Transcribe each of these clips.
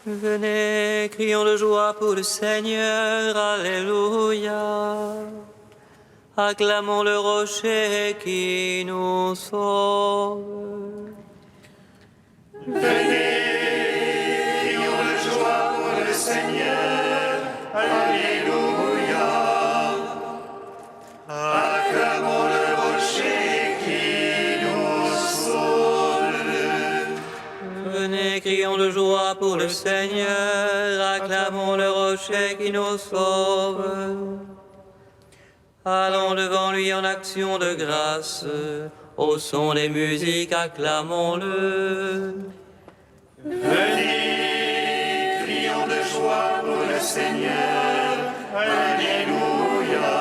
Venez, crions de joie pour le Seigneur, Alléluia. Acclamons le rocher qui nous sauve. Venez, crions de joie pour le Seigneur, Alléluia. Acclamons le rocher qui nous sauve. Venez, crions de joie pour le Seigneur, acclamons le rocher qui nous sauve. Allons devant lui en action de grâce, au son des musiques, acclamons-le. Venez, crions de joie pour le Seigneur, Alléluia.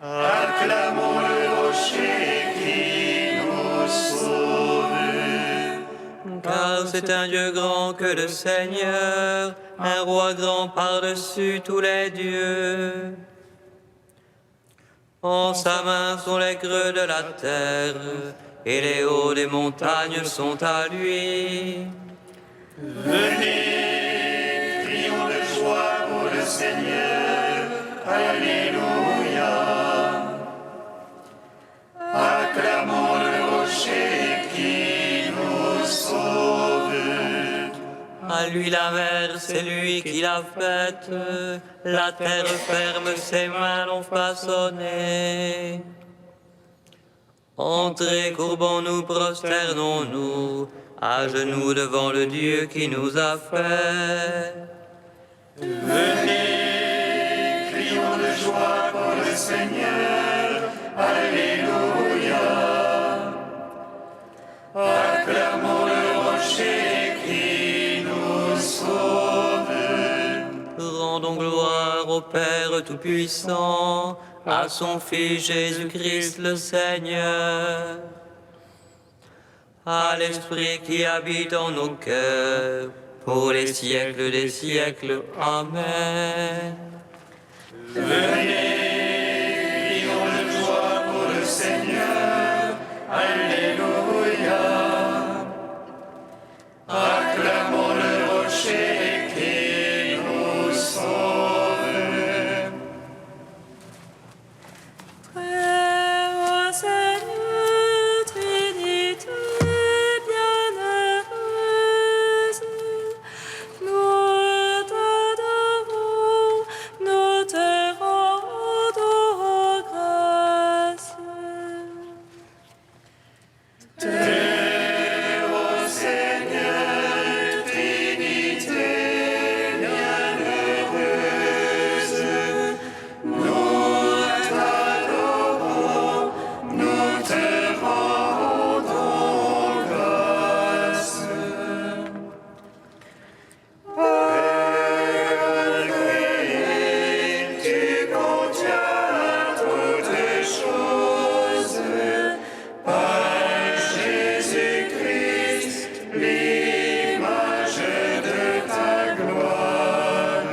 Acclamons le rocher qui nous sauve. Car c'est un Dieu grand que le Seigneur, un roi grand par-dessus tous les dieux. En sa main sont les creux de la terre, et les hauts des montagnes sont à lui. Venez, crions de joie pour le Seigneur, Alléluia. Acclamons le rocher qui nous sauve. À lui la mer, c'est lui qui l'a faite, la terre ferme, ses mains l'ont façonnée. Entrez, courbons-nous, prosternons-nous, à genoux devant le Dieu qui nous a fait. Venez, crions de joie pour le Seigneur, Alléluia. Acclamons le rocher qui nous sauve. Rendons gloire au Père Tout-Puissant, à son Fils Jésus-Christ le Seigneur, à l'Esprit qui habite en nos cœurs, pour les siècles des siècles. Amen. Venez, crions de joie pour le Seigneur, Alléluia. Acclamons le rocher qui nous sauve. Très haut Seigneur, Trinité bienheureuse, nous t'adorons, nous te rendons grâce. Très haut Seigneur, Trinité bienheureuse, nous t'adorons, nous te rendons grâce. Père créé, tu contiens toutes choses. Par Jésus-Christ, l'image de ta gloire.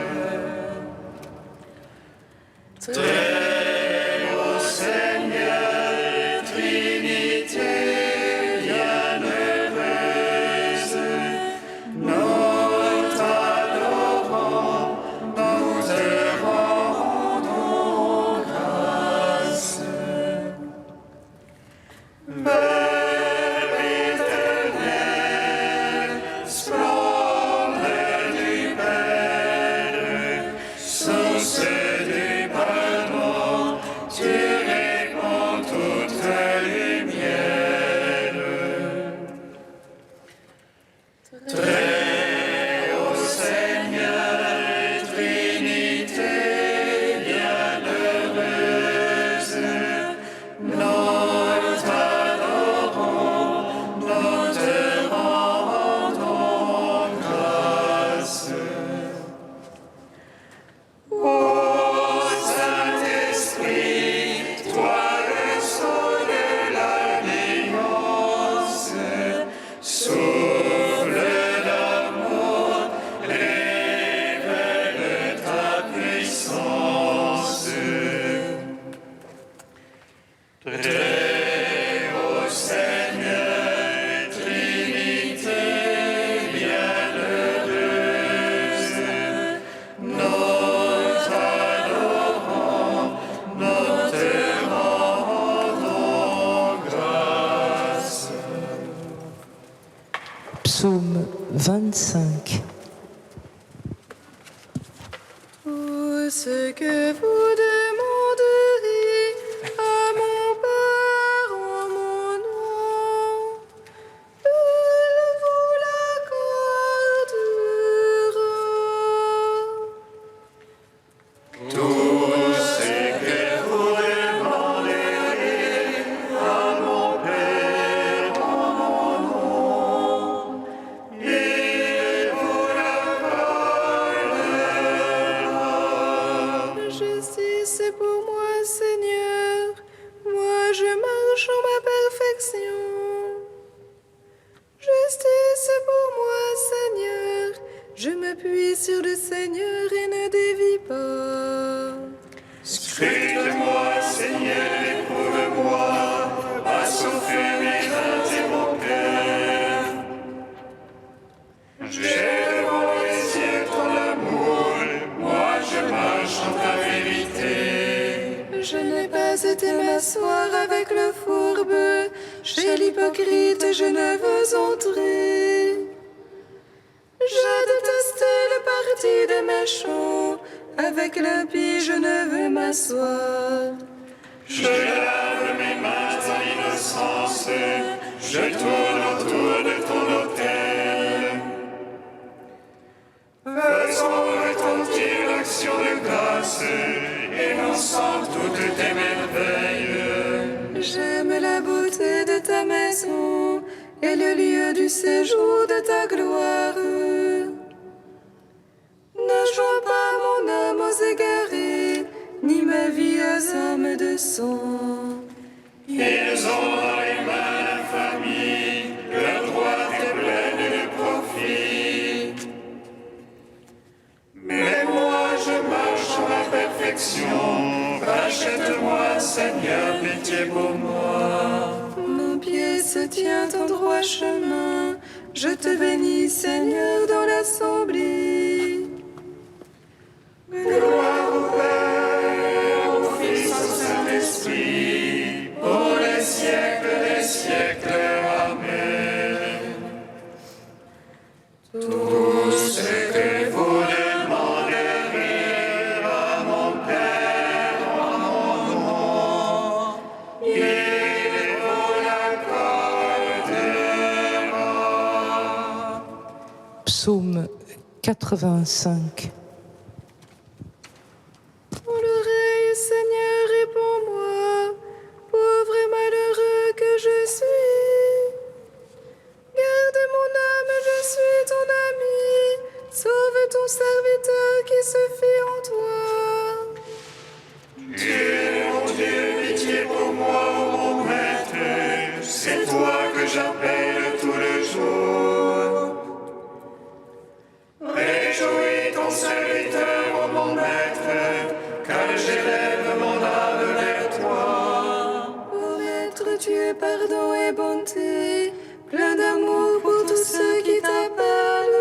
Très haut Seigneur, Trinité bienheureuse, nous t'adorons, nous te rendons grâce. Père éternel, splendeur du Père, source du pardon, tu répands toute lumière. Très haut Seigneur, Trinité bienheureuse, nous t'adorons, nous te rendons grâce. Ô Saint-Esprit, toi le sceau de l'alliance, souffle d'amour, révèle ta puissance. Très haut Seigneur, Trinité bienheureuse, Psaume 25. Tout ce que vous demanderez à mon Père en mon nom, il vous l'accordera. Tout ce que vous demanderez à mon Père en mon nom, il vous l'accordera. Justice est pour moi, Seigneur. Moi, je marche en ma perfection. Justice est pour moi, Seigneur. Je m'appuie sur le Seigneur et ne dévie pas. Scrute-moi, Seigneur, éprouve-moi, assouffe mes reins et mon cœur. J'ai devant les yeux ton amour, moi je marche en ta vérité. Je n'ai pas été m'asseoir avec le fourbe. Chez l'hypocrite, je ne veux entrer. Je déteste le parti des méchants. Avec l'impie, je ne veux m'asseoir. Je lave mes mains en innocence, je tourne autour de ton autel. Faisons retentir l'action de grâce, énonçant toutes tes merveilles. J'aime la beauté de ta maison et le lieu du séjour de ta gloire. Ne joins pas mon âme aux égarés, ni ma vie aux hommes de sang. Ils ont dans les mains l'infamie, leur droite est pleine de profit. Mais moi je marche en ma perfection, rachète-moi Seigneur, pitié pour moi. Mon pied se tient en droit chemin, je te bénis Seigneur dans l'assemblée. Gloire au Père, au Fils, au Saint-Esprit, pour les siècles des siècles. Amen. Tout ce que vous demanderez à mon Père en mon nom, il vous l'accordera. Psaume 85. Mon oreille, Seigneur, réponds-moi, pauvre et malheureux que je suis. Garde mon âme, je suis ton ami. Sauve ton serviteur qui se fie en toi. Dieu, mon Dieu, pitié pour moi, ô mon maître, c'est toi que j'appelle tout le jour. Réjouis ton serviteur, ô mon maître, car j'élève mon âme vers toi. Ô Maître, tu es pardon et bonté, plein d'amour pour tous ceux qui t'appellent.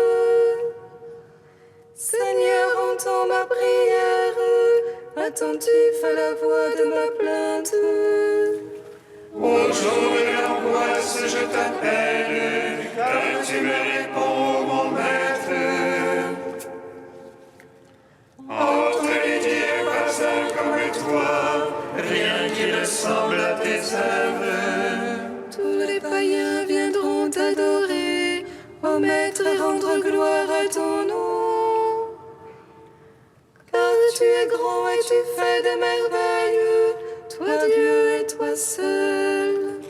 Seigneur, entends ma prière, attentif à la voix de ma plainte. Au jour de l'angoisse, je t'appelle, car tu me réponds, mon maître. Entre les dieux, pas un comme toi, rien qui ne semble à tes œuvres. Tous les païens viendront t'adorer, ô Maître, et rendre gloire à ton nom. Car tu es grand et tu fais des merveilles, toi Dieu et toi seul.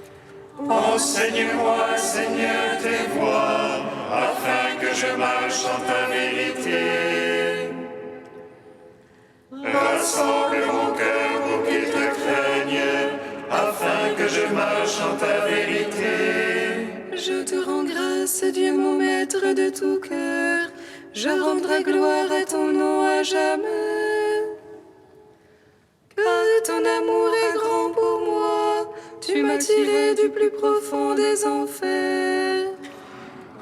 Enseigne-moi, Seigneur, tes voies, afin que je marche en ta vérité. Rassemble mon cœur pour qu'il te craigne, afin que je marche en ta vérité. Je te rends grâce, Dieu mon Maître de tout cœur, je rendrai gloire à ton nom à jamais. Car ton amour est grand pour moi, tu m'as tiré du plus profond des enfers.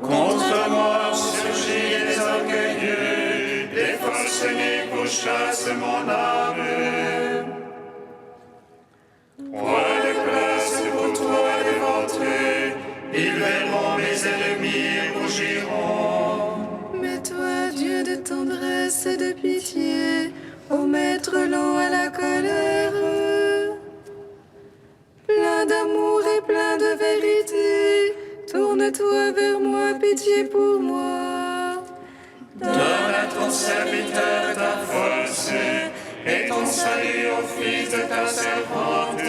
Contre moi surgit les orgueilleux, des forcenés pourchassent mon âme. Point de place pour toi devant eux, ils verront mes ennemis pour rougiront. Mais toi, Dieu de tendresse et de pitié, ô Maître lent à la colère, plein d'amour et plein de vérité, tourne-toi vers moi, pitié pour moi. Donne à ton serviteur ta force et ton salut au fils de ta servante.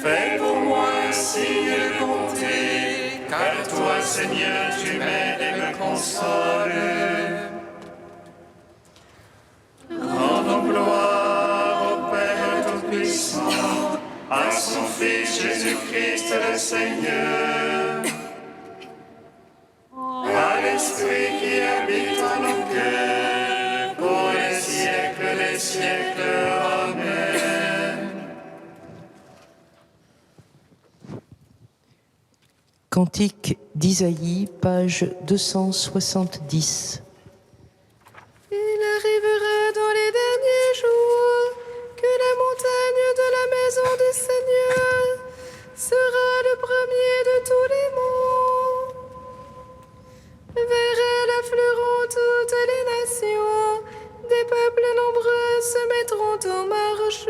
Fais pour moi un signe de bonté, car toi, Seigneur, tu m'aides et me consoles. Rendons gloire au Père Tout-Puissant, à son Fils Jésus-Christ le Seigneur, à l'Esprit qui habite en nos cœurs, pour les siècles des siècles. Amen. Cantique d'Isaïe, page 270. Il arrivera dans les derniers jours que la montagne de la maison du Seigneur sera le premier de tous les monts. Vers elle afflueront toutes les nations, des peuples nombreux se mettront en marche.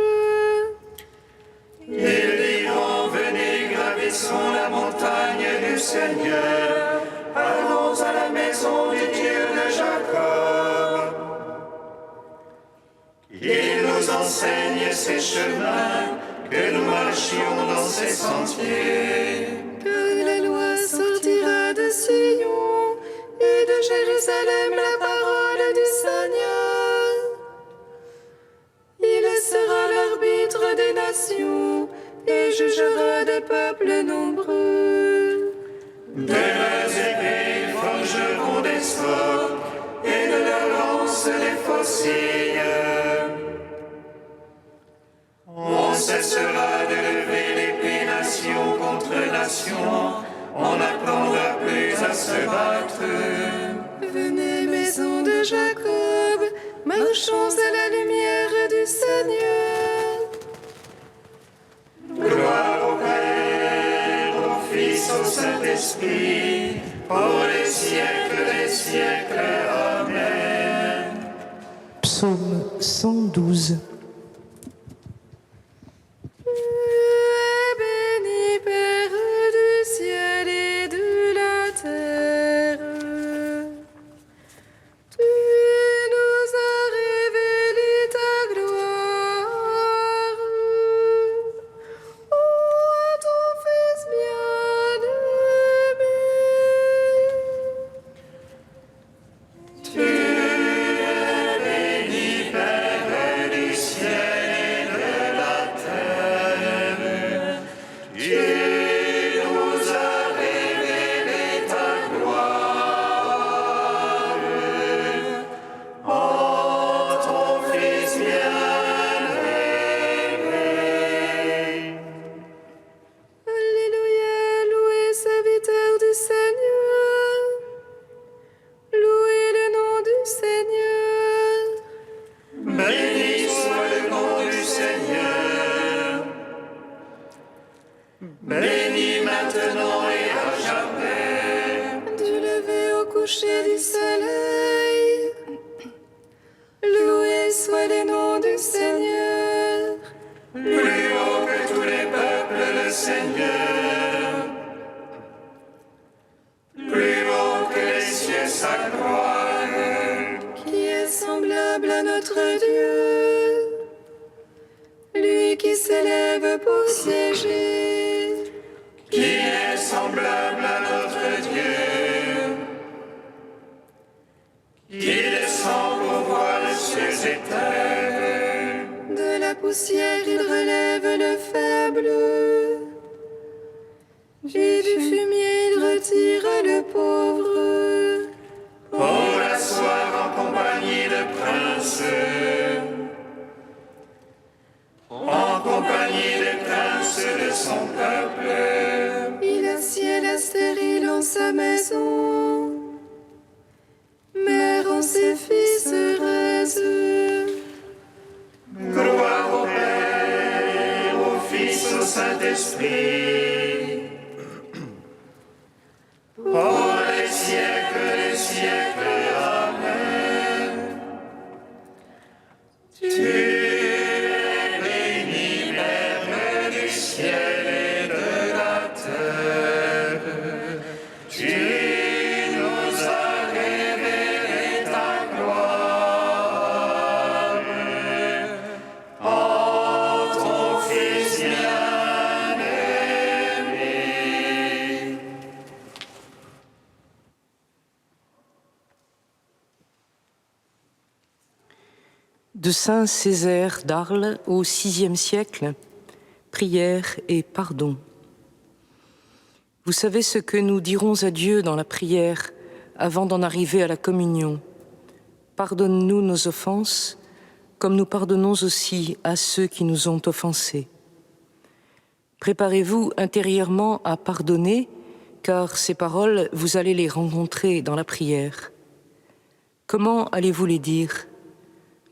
Ils diront, venez, gravissons la montagne du Seigneur, allons à la maison du Dieu de Jacob. Il nous enseigne ses chemins, que nous marchions dans ses sentiers. Que la loi sortira de Sion et de Jérusalem la parole du Seigneur. Il sera l'arbitre des nations et jugera des peuples nombreux. De leurs épées ils forgeront des sorts, et de leurs lances des faucilles. On cessera de lever l'épée nation contre nation, on n'apprendra plus à se battre. Venez, maison de Jacob, marchons à la lumière du Seigneur. Gloire au Père, au Fils, au Saint-Esprit, pour les siècles des siècles. Amen. Psaume 112. Tu es béni, Père du ciel et de la terre. Tu nous as révélé ta gloire. Ô ton Fils bien-aimé. Tu es béni, Père du ciel et de la terre. Tu nous as révélé ta gloire. Ô ton Fils bien-aimé. Alléluia, louez serviteur du Seigneur. Louez le nom du Seigneur. Béni soit le nom du Seigneur. Béni maintenant et à jamais. Du lever au coucher du soleil. Loué soit le nom du Seigneur. Plus haut que tous les peuples, le Seigneur. Plus haut que les cieux, sa gloire. Qui est semblable à notre Dieu. Lui qui s'élève pour siéger. Qui est semblable à notre Dieu. Qui descend pour voir les cieux et terre. De la poussière il relève le faible. Et du fumier il retire le pauvre. Pour l'asseoir en compagnie de princes. En compagnie des princes de son peuple. Il assied la stérile en sa maison. Mère en ses fils heureuse. Gloire au Père, au Fils, au Saint-Esprit. de saint Césaire d'Arles au VIe siècle, prière et pardon. Vous savez ce que nous dirons à Dieu dans la prière avant d'en arriver à la communion. Pardonne-nous nos offenses, comme nous pardonnons aussi à ceux qui nous ont offensés. Préparez-vous intérieurement à pardonner, car ces paroles, vous allez les rencontrer dans la prière. Comment allez-vous les dire?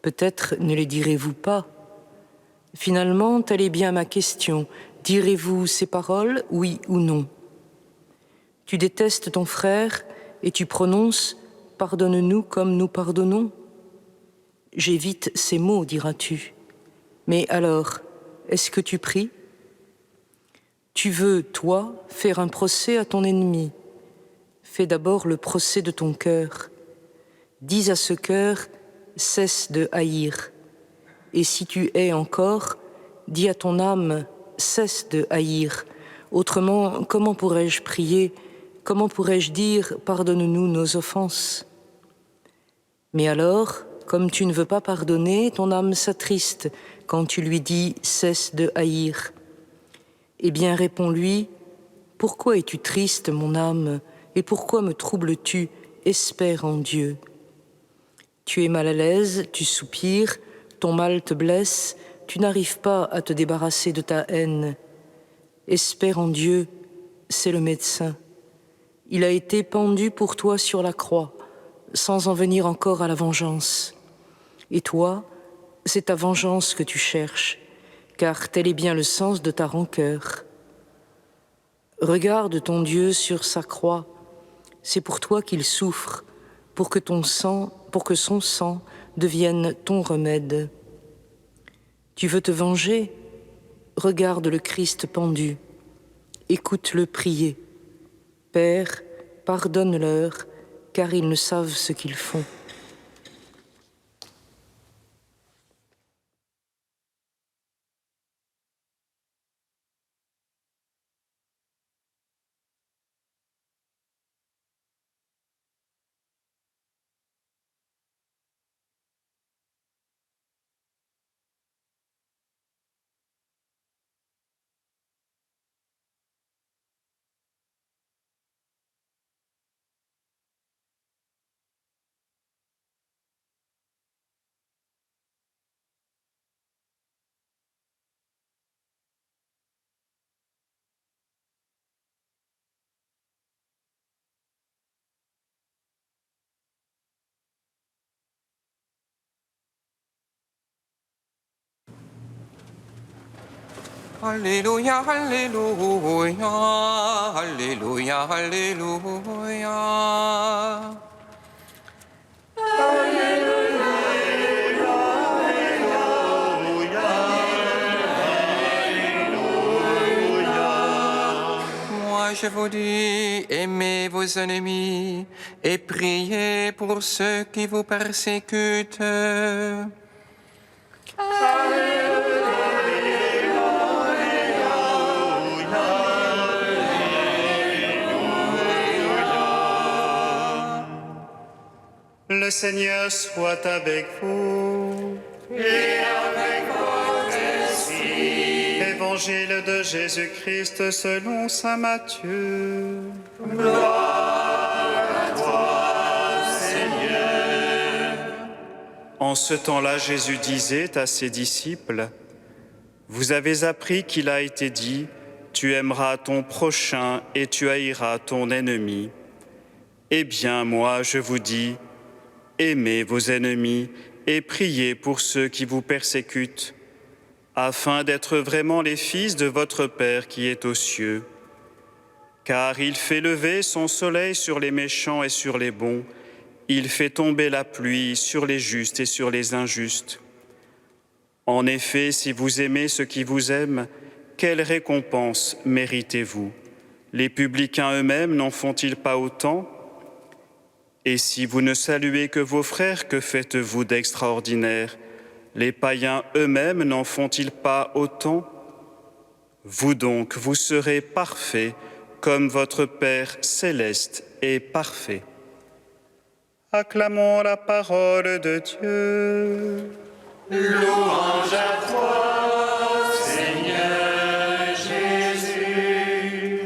Peut-être ne les direz-vous pas. Finalement, telle est bien ma question. Direz-vous ces paroles, oui ou non? Tu détestes ton frère et tu prononces « Pardonne-nous comme nous pardonnons ». J'évite ces mots, diras-tu. Mais alors, est-ce que tu pries? Tu veux, toi, faire un procès à ton ennemi. Fais d'abord le procès de ton cœur. Dis à ce cœur, cesse de haïr. Et si tu hais encore, dis à ton âme, cesse de haïr. Autrement, comment pourrais-je prier? Comment pourrais-je dire, pardonne-nous nos offenses? Mais alors, comme tu ne veux pas pardonner, ton âme s'attriste quand tu lui dis, cesse de haïr. Eh bien, réponds-lui, pourquoi es-tu triste, mon âme, et pourquoi me troubles-tu? Espère en Dieu. Tu es mal à l'aise, tu soupires, ton mal te blesse, tu n'arrives pas à te débarrasser de ta haine. Espère en Dieu, c'est le médecin. Il a été pendu pour toi sur la croix, sans en venir encore à la vengeance. Et toi, c'est ta vengeance que tu cherches, car tel est bien le sens de ta rancœur. Regarde ton Dieu sur sa croix, c'est pour toi qu'il souffre, pour que son sang devienne ton remède. Tu veux te venger? Regarde le Christ pendu, écoute-le prier. Père, pardonne-leur, car ils ne savent ce qu'ils font. Alléluia, Alléluia, Alléluia, Alléluia. Moi je vous dis, aimez vos ennemis et priez pour ceux qui vous persécutent. Le Seigneur soit avec vous. Et avec votre esprit. Évangile de Jésus-Christ selon saint Matthieu. Gloire à toi, Seigneur. En ce temps-là, Jésus disait à ses disciples, « Vous avez appris qu'il a été dit, tu aimeras ton prochain et tu haïras ton ennemi. Eh bien, moi, je vous dis, aimez vos ennemis et priez pour ceux qui vous persécutent, afin d'être vraiment les fils de votre Père qui est aux cieux. Car il fait lever son soleil sur les méchants et sur les bons, il fait tomber la pluie sur les justes et sur les injustes. En effet, si vous aimez ceux qui vous aiment, quelle récompense méritez-vous? Les publicains eux-mêmes n'en font-ils pas autant? Et si vous ne saluez que vos frères, que faites-vous d'extraordinaire? Les païens eux-mêmes n'en font-ils pas autant? Vous donc, vous serez parfaits, comme votre Père céleste est parfait. Acclamons la parole de Dieu. Louange à toi, Seigneur Jésus.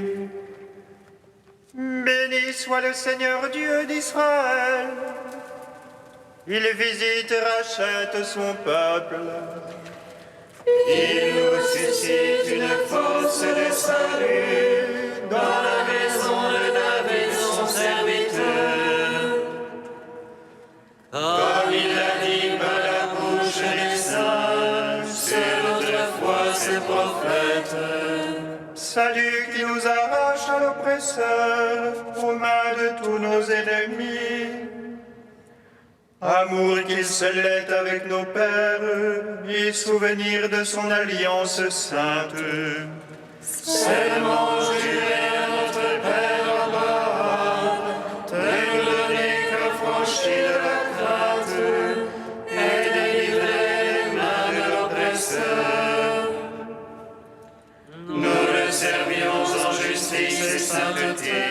Béni soit le Seigneur Dieu d'Israël. Il visite et rachète son peuple. Il nous suscite une force de salut dans la maison de David, son serviteur. Comme il l'a dit par la bouche des saints, sur notre foi ses prophètes. Salut qui nous arrache à l'oppresseur, aux mains de tous nos ennemis. Amour qu'il se lègue avec nos pères, et souvenir de son alliance sainte. C'est le manche du Père, notre Père Abraham, de nous donner qu'affranchis de la crainte, et délivrer les mains de l'oppresseur. Nous le servions en justice et sainteté,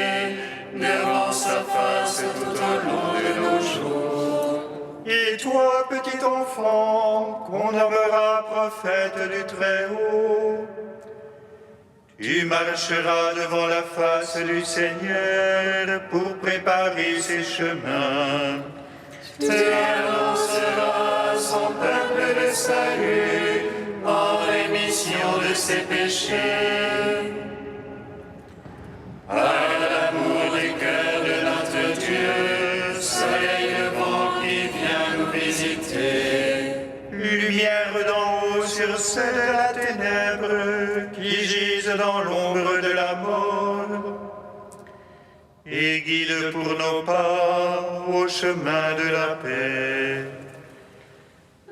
devant sa face tout au long de nos jours. Et toi, petit enfant, qu'on nommera prophète du Très-Haut, tu marcheras devant la face du Seigneur pour préparer ses chemins. Tu annonceras à son peuple le salut en rémission de ses péchés. Par l'amour du cœur de notre Dieu, soleil levant qui vient nous visiter. Lumière d'en haut sur ceux de la ténèbre qui gisent dans l'ombre de la mort. Et guide pour nos pas au chemin de la paix.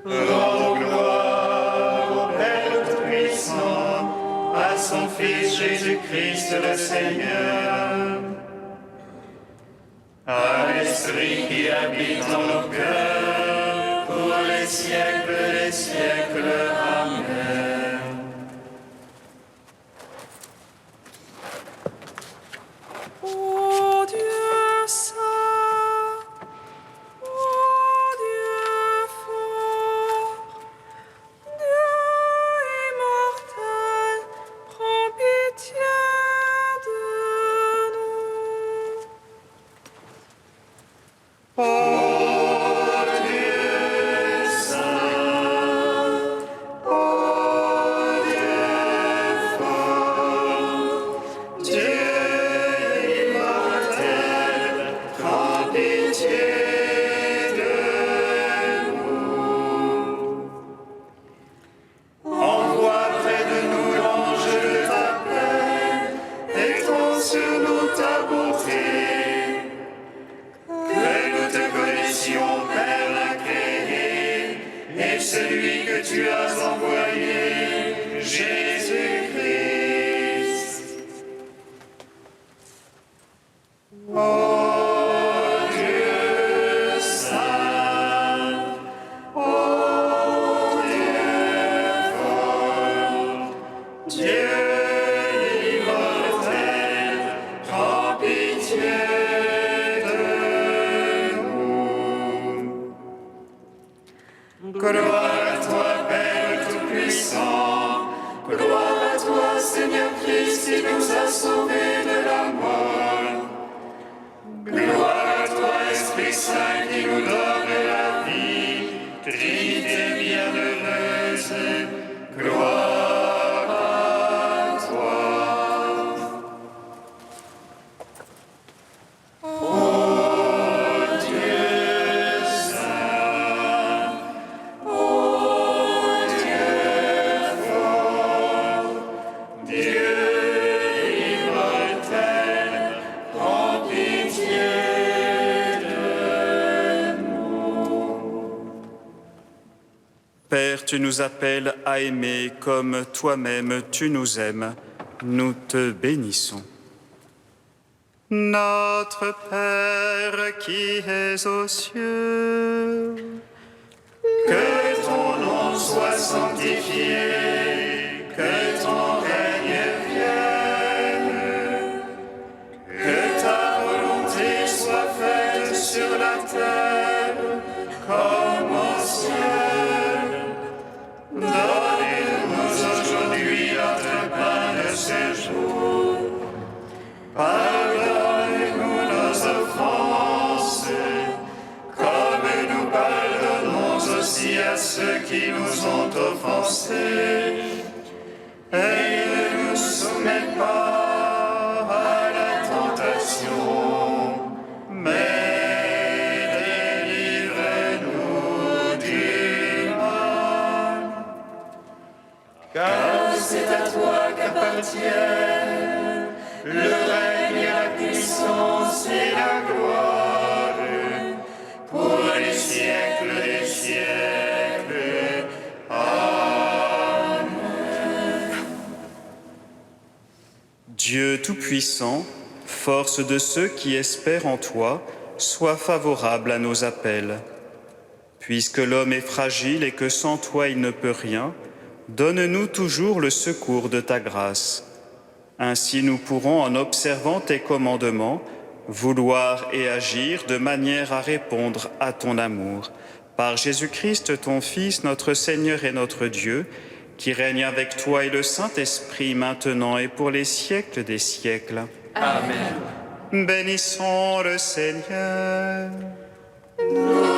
Rends gloire au Père Tout-Puissant, à son Fils Jésus-Christ le Seigneur, à l'Esprit qui habite en nos cœurs, pour les siècles des siècles. Amen. Ô Dieu saint, ô Dieu fort, Dieu immortel, prends pitié de nous. Ô Dieu saint, ô Dieu fort, Dieu immortel, prends pitié de nous. Envoie près de nous l'ange de ta paix, étends sur nous ta bonté. Que nous te connaissions, Père incréé, et celui que tu as envoyé, Jésus-Christ. Ô Dieu saint, ô Dieu fort, Dieu immortel, prends pitié de nous. Gloire à toi, Père Tout-Puissant, gloire à toi, Seigneur Christ, qui nous a sauvés de la mort. Gloire à toi, Esprit Saint, qui nous donne la vie, Trinité bienheureuse, gloire à toi. Ô Dieu saint, ô Dieu fort, Dieu immortel, prends pitié de nous. Père, tu nous appelles à aimer comme toi-même tu nous aimes. Nous te bénissons. Notre Père qui es aux cieux, que ton nom soit sanctifié, que ton règne vienne, que ta volonté soit faite sur la terre comme au ciel. pensées, et ne nous soumets pas à la tentation, mais délivre-nous du mal. Car c'est à toi qu'appartiennent le règne, la puissance et la gloire, pour les siècles des siècles. Amen. Dieu Tout-Puissant, force de ceux qui espèrent en toi, sois favorable à nos appels. Puisque l'homme est fragile et que sans toi il ne peut rien, donne-nous toujours le secours de ta grâce. Ainsi nous pourrons, en observant tes commandements, vouloir et agir de manière à répondre à ton amour. Par Jésus-Christ, ton Fils, notre Seigneur et notre Dieu, qui règne avec toi et le Saint-Esprit, maintenant et pour les siècles des siècles. Amen. Bénissons le Seigneur. Nous